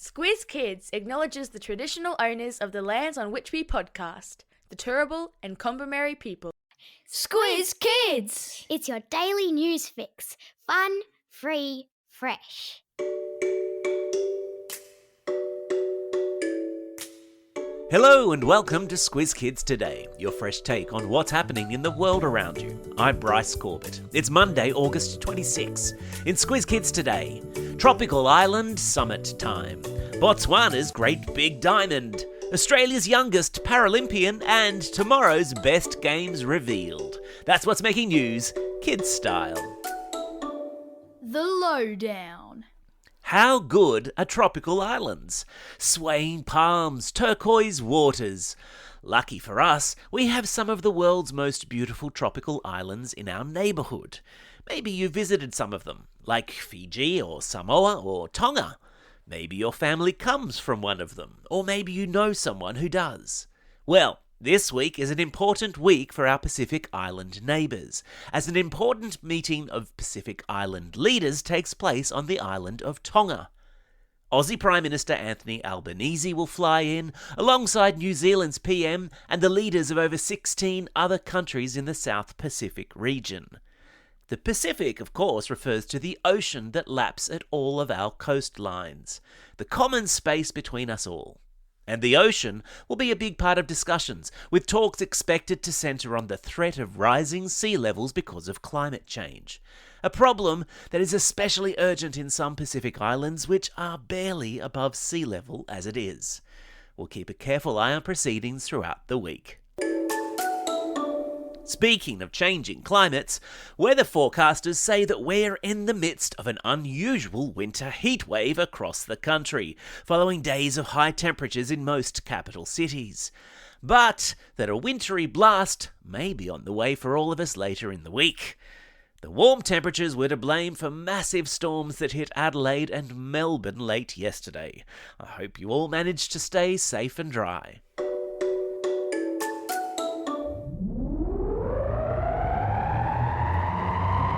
Squiz Kids acknowledges the traditional owners of the lands on which we podcast, the Turrbal and Kombumerri people. Squiz Kids! It's your daily news fix. Fun, free, fresh. Hello and welcome to Squiz Kids Today, your fresh take on what's happening in the world around you. I'm Bryce Corbett. It's Monday, August 26. In Squiz Kids Today, Tropical Island Summit Time, Botswana's Great Big Diamond, Australia's youngest Paralympian, and tomorrow's best games revealed. That's what's making news, kids style. The Lowdown. How good are tropical islands? Swaying palms, turquoise waters. Lucky for us, we have some of the world's most beautiful tropical islands in our neighbourhood. Maybe you visited some of them, like Fiji or Samoa or Tonga. Maybe your family comes from one of them, or maybe you know someone who does. Well, this week is an important week for our Pacific Island neighbours, as an important meeting of Pacific Island leaders takes place on the island of Tonga. Aussie Prime Minister Anthony Albanese will fly in, alongside New Zealand's PM and the leaders of over 16 other countries in the South Pacific region. The Pacific, of course, refers to the ocean that laps at all of our coastlines, the common space between us all. And the ocean will be a big part of discussions, with talks expected to centre on the threat of rising sea levels because of climate change. A problem that is especially urgent in some Pacific islands, which are barely above sea level as it is. We'll keep a careful eye on proceedings throughout the week. Speaking of changing climates, weather forecasters say that we're in the midst of an unusual winter heatwave across the country, following days of high temperatures in most capital cities. But that a wintry blast may be on the way for all of us later in the week. The warm temperatures were to blame for massive storms that hit Adelaide and Melbourne late yesterday. I hope you all managed to stay safe and dry.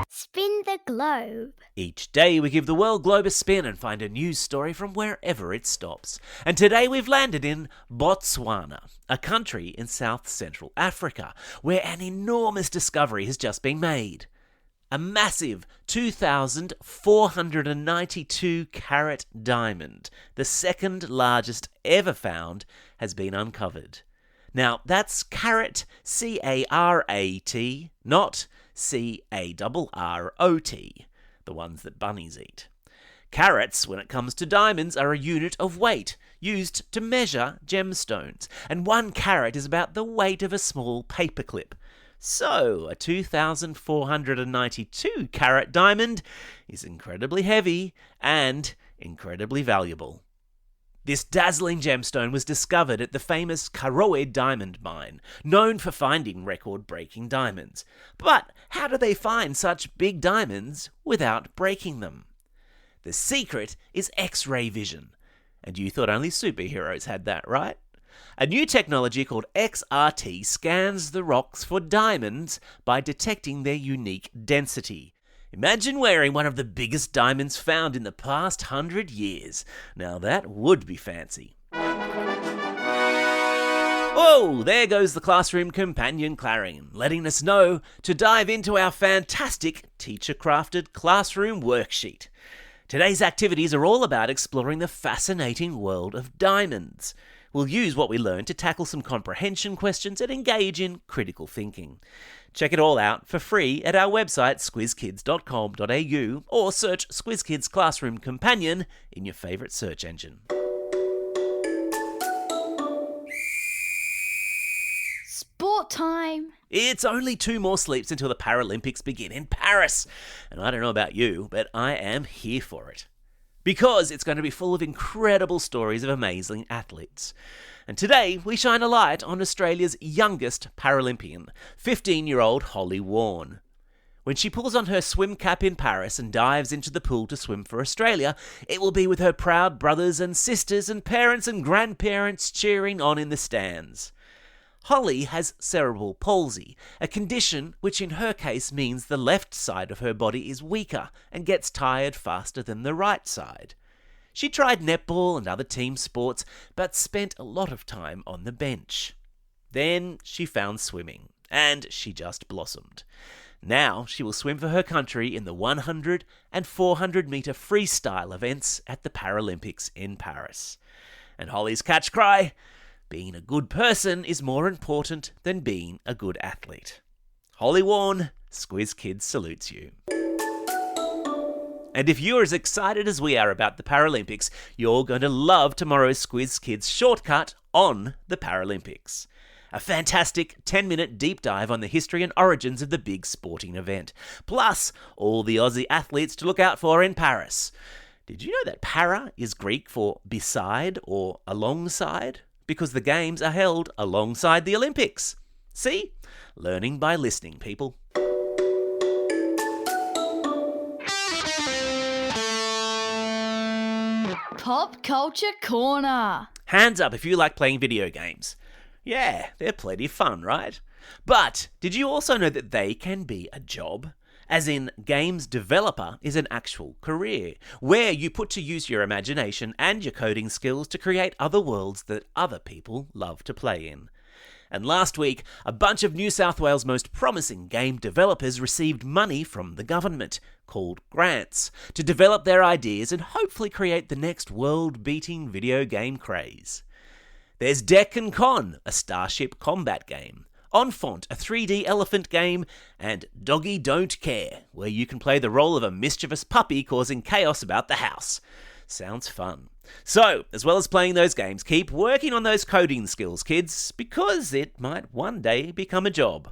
Spin the globe. Each day we give the world globe a spin and find a news story from wherever it stops. And today we've landed in Botswana, a country in South Central Africa, where an enormous discovery has just been made. A massive 2,492 carat diamond, the second largest ever found, has been uncovered. Now, that's carat, C-A-R-A-T, not C-A-R-R-O-T, the ones that bunnies eat. Carats, when it comes to diamonds, are a unit of weight used to measure gemstones, and 1 carat is about the weight of a small paperclip. So, a 2,492 carat diamond is incredibly heavy and incredibly valuable. This dazzling gemstone was discovered at the famous Karowe diamond mine, known for finding record-breaking diamonds. But how do they find such big diamonds without breaking them? The secret is X-ray vision. And you thought only superheroes had that, right? A new technology called XRT scans the rocks for diamonds by detecting their unique density. Imagine wearing one of the biggest diamonds found in the past 100 years. Now that would be fancy. Oh, there goes the classroom companion clarion, letting us know to dive into our fantastic teacher-crafted classroom worksheet. Today's activities are all about exploring the fascinating world of diamonds. We'll use what we learned to tackle some comprehension questions and engage in critical thinking. Check it all out for free at our website squizkids.com.au or search Squiz Kids Classroom Companion in your favourite search engine. Sport time. It's only 2 more sleeps until the Paralympics begin in Paris. And I don't know about you, but I am here for it. Because it's going to be full of incredible stories of amazing athletes. And today, we shine a light on Australia's youngest Paralympian, 15-year-old Holly Warne. When she pulls on her swim cap in Paris and dives into the pool to swim for Australia, it will be with her proud brothers and sisters and parents and grandparents cheering on in the stands. Holly has cerebral palsy, a condition which in her case means the left side of her body is weaker and gets tired faster than the right side. She tried netball and other team sports, but spent a lot of time on the bench. Then she found swimming, and she just blossomed. Now she will swim for her country in the 100 and 400 metre freestyle events at the Paralympics in Paris. And Holly's catch cry: being a good person is more important than being a good athlete. Holly Warren, Squiz Kids salutes you. And if you're as excited as we are about the Paralympics, you're going to love tomorrow's Squiz Kids shortcut on the Paralympics. A fantastic 10-minute deep dive on the history and origins of the big sporting event. Plus, all the Aussie athletes to look out for in Paris. Did you know that para is Greek for beside or alongside? Because the games are held alongside the Olympics. See? Learning by listening, people. Pop Culture Corner. Hands up if you like playing video games. Yeah, they're plenty fun, right? But did you also know that they can be a job? As in, games developer is an actual career, where you put to use your imagination and your coding skills to create other worlds that other people love to play in. And last week, a bunch of New South Wales' most promising game developers received money from the government, called grants, to develop their ideas and hopefully create the next world-beating video game craze. There's Deck and Con, a starship combat game, Enfant, a 3D elephant game, and Doggy Don't Care, where you can play the role of a mischievous puppy causing chaos about the house. Sounds fun. So, as well as playing those games, keep working on those coding skills, kids, because it might one day become a job.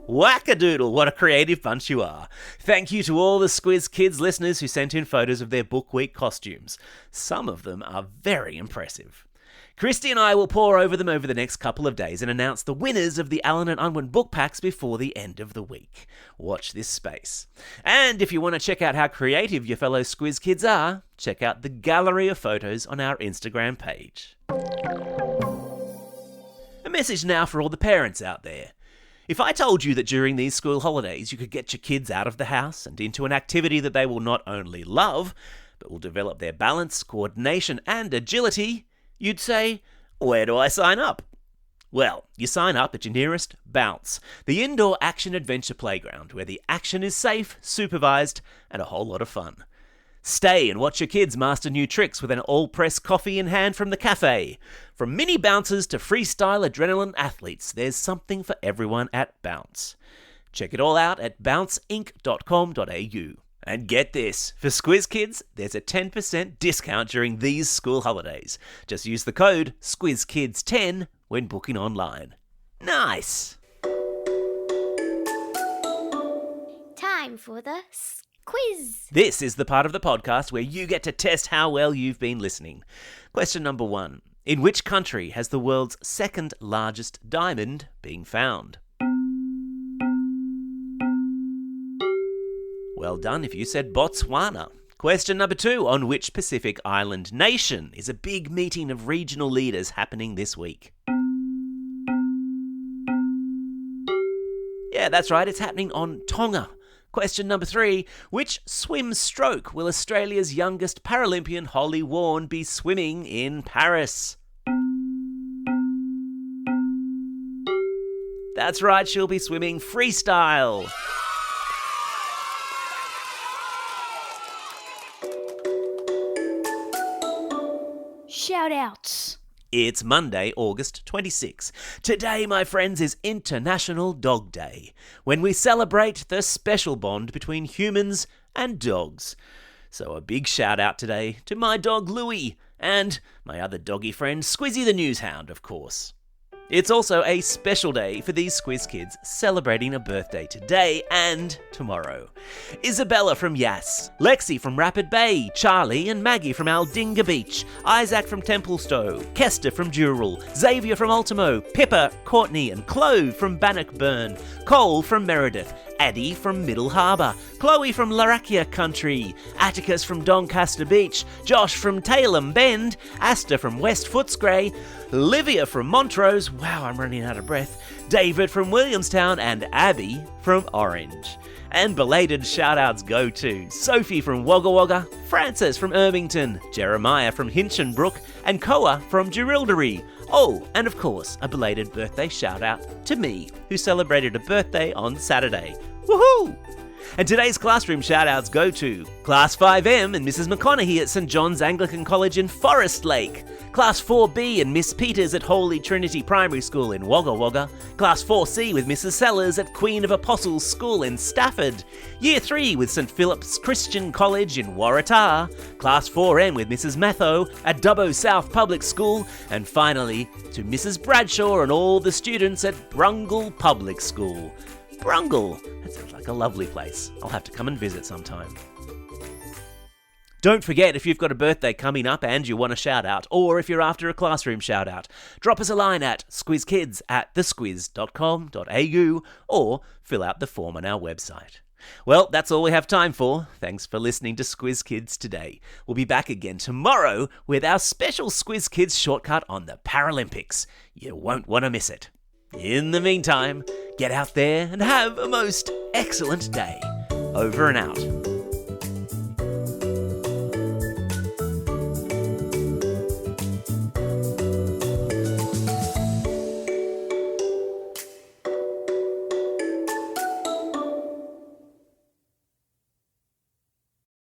Wackadoodle, what a creative bunch you are. Thank you to all the Squiz Kids listeners who sent in photos of their Book Week costumes. Some of them are very impressive. Christy and I will pore over them over the next couple of days and announce the winners of the Allen and Unwin book packs before the end of the week. Watch this space. And if you want to check out how creative your fellow Squiz Kids are, check out the gallery of photos on our Instagram page. A message now for all the parents out there. If I told you that during these school holidays you could get your kids out of the house and into an activity that they will not only love, but will develop their balance, coordination and agility, you'd say, where do I sign up? Well, you sign up at your nearest Bounce, the indoor action-adventure playground where the action is safe, supervised and a whole lot of fun. Stay and watch your kids master new tricks with an all-press coffee in hand from the cafe. From mini bouncers to freestyle adrenaline athletes, there's something for everyone at Bounce. Check it all out at bounceinc.com.au. And get this, for Squiz Kids, there's a 10% discount during these school holidays. Just use the code SquizKids10 when booking online. Nice! Time for the quiz. This is the part of the podcast where you get to test how well you've been listening. Question number 1. In which country has the world's second largest diamond been found? Well done if you said Botswana. Question number 2. On which Pacific island nation is a big meeting of regional leaders happening this week? Yeah, that's right, it's happening on Tonga. Question number 3. Which swim stroke will Australia's youngest Paralympian Holly Warren be swimming in Paris? That's right, she'll be swimming freestyle. Shoutouts. It's Monday, August 26. Today, my friends, is International Dog Day, when we celebrate the special bond between humans and dogs. So a big shout out today to my dog Louie and my other doggy friend Squizzy the Newshound, of course. It's also a special day for these Squiz Kids celebrating a birthday today and tomorrow. Isabella from Yass, Lexi from Rapid Bay, Charlie and Maggie from Aldinga Beach, Isaac from Templestowe, Kester from Dural, Xavier from Ultimo, Pippa, Courtney and Clove from Bannockburn, Cole from Meredith, Addie from Middle Harbour, Chloe from Larakia Country, Atticus from Doncaster Beach, Josh from Tailem Bend, Asta from West Footscray, Livia from Montrose, wow, I'm running out of breath, David from Williamstown, and Abby from Orange. And belated shout-outs go to Sophie from Wagga Wagga, Francis from Irvington, Jeremiah from Hinchinbrook, and Koa from Jerilderie. Oh, and of course, a belated birthday shout-out to me, who celebrated a birthday on Saturday. Woohoo! And today's classroom shout-outs go to Class 5M and Mrs McConaughey at St John's Anglican College in Forest Lake, Class 4B and Miss Peters at Holy Trinity Primary School in Wagga Wagga, Class 4C with Mrs Sellers at Queen of Apostles School in Stafford, Year 3 with St Philip's Christian College in Waratah, Class 4M with Mrs Matho at Dubbo South Public School, and finally to Mrs Bradshaw and all the students at Brungle Public School. Brungle! That sounds like a lovely place. I'll have to come and visit sometime. Don't forget, if you've got a birthday coming up and you want a shout out, or if you're after a classroom shout out, drop us a line at squizkids@thesquiz.com.au or fill out the form on our website. Well, that's all we have time for. Thanks for listening to Squiz Kids today. We'll be back again tomorrow with our special Squiz Kids shortcut on the Paralympics. You won't want to miss it. In the meantime, get out there and have a most excellent day. Over and out.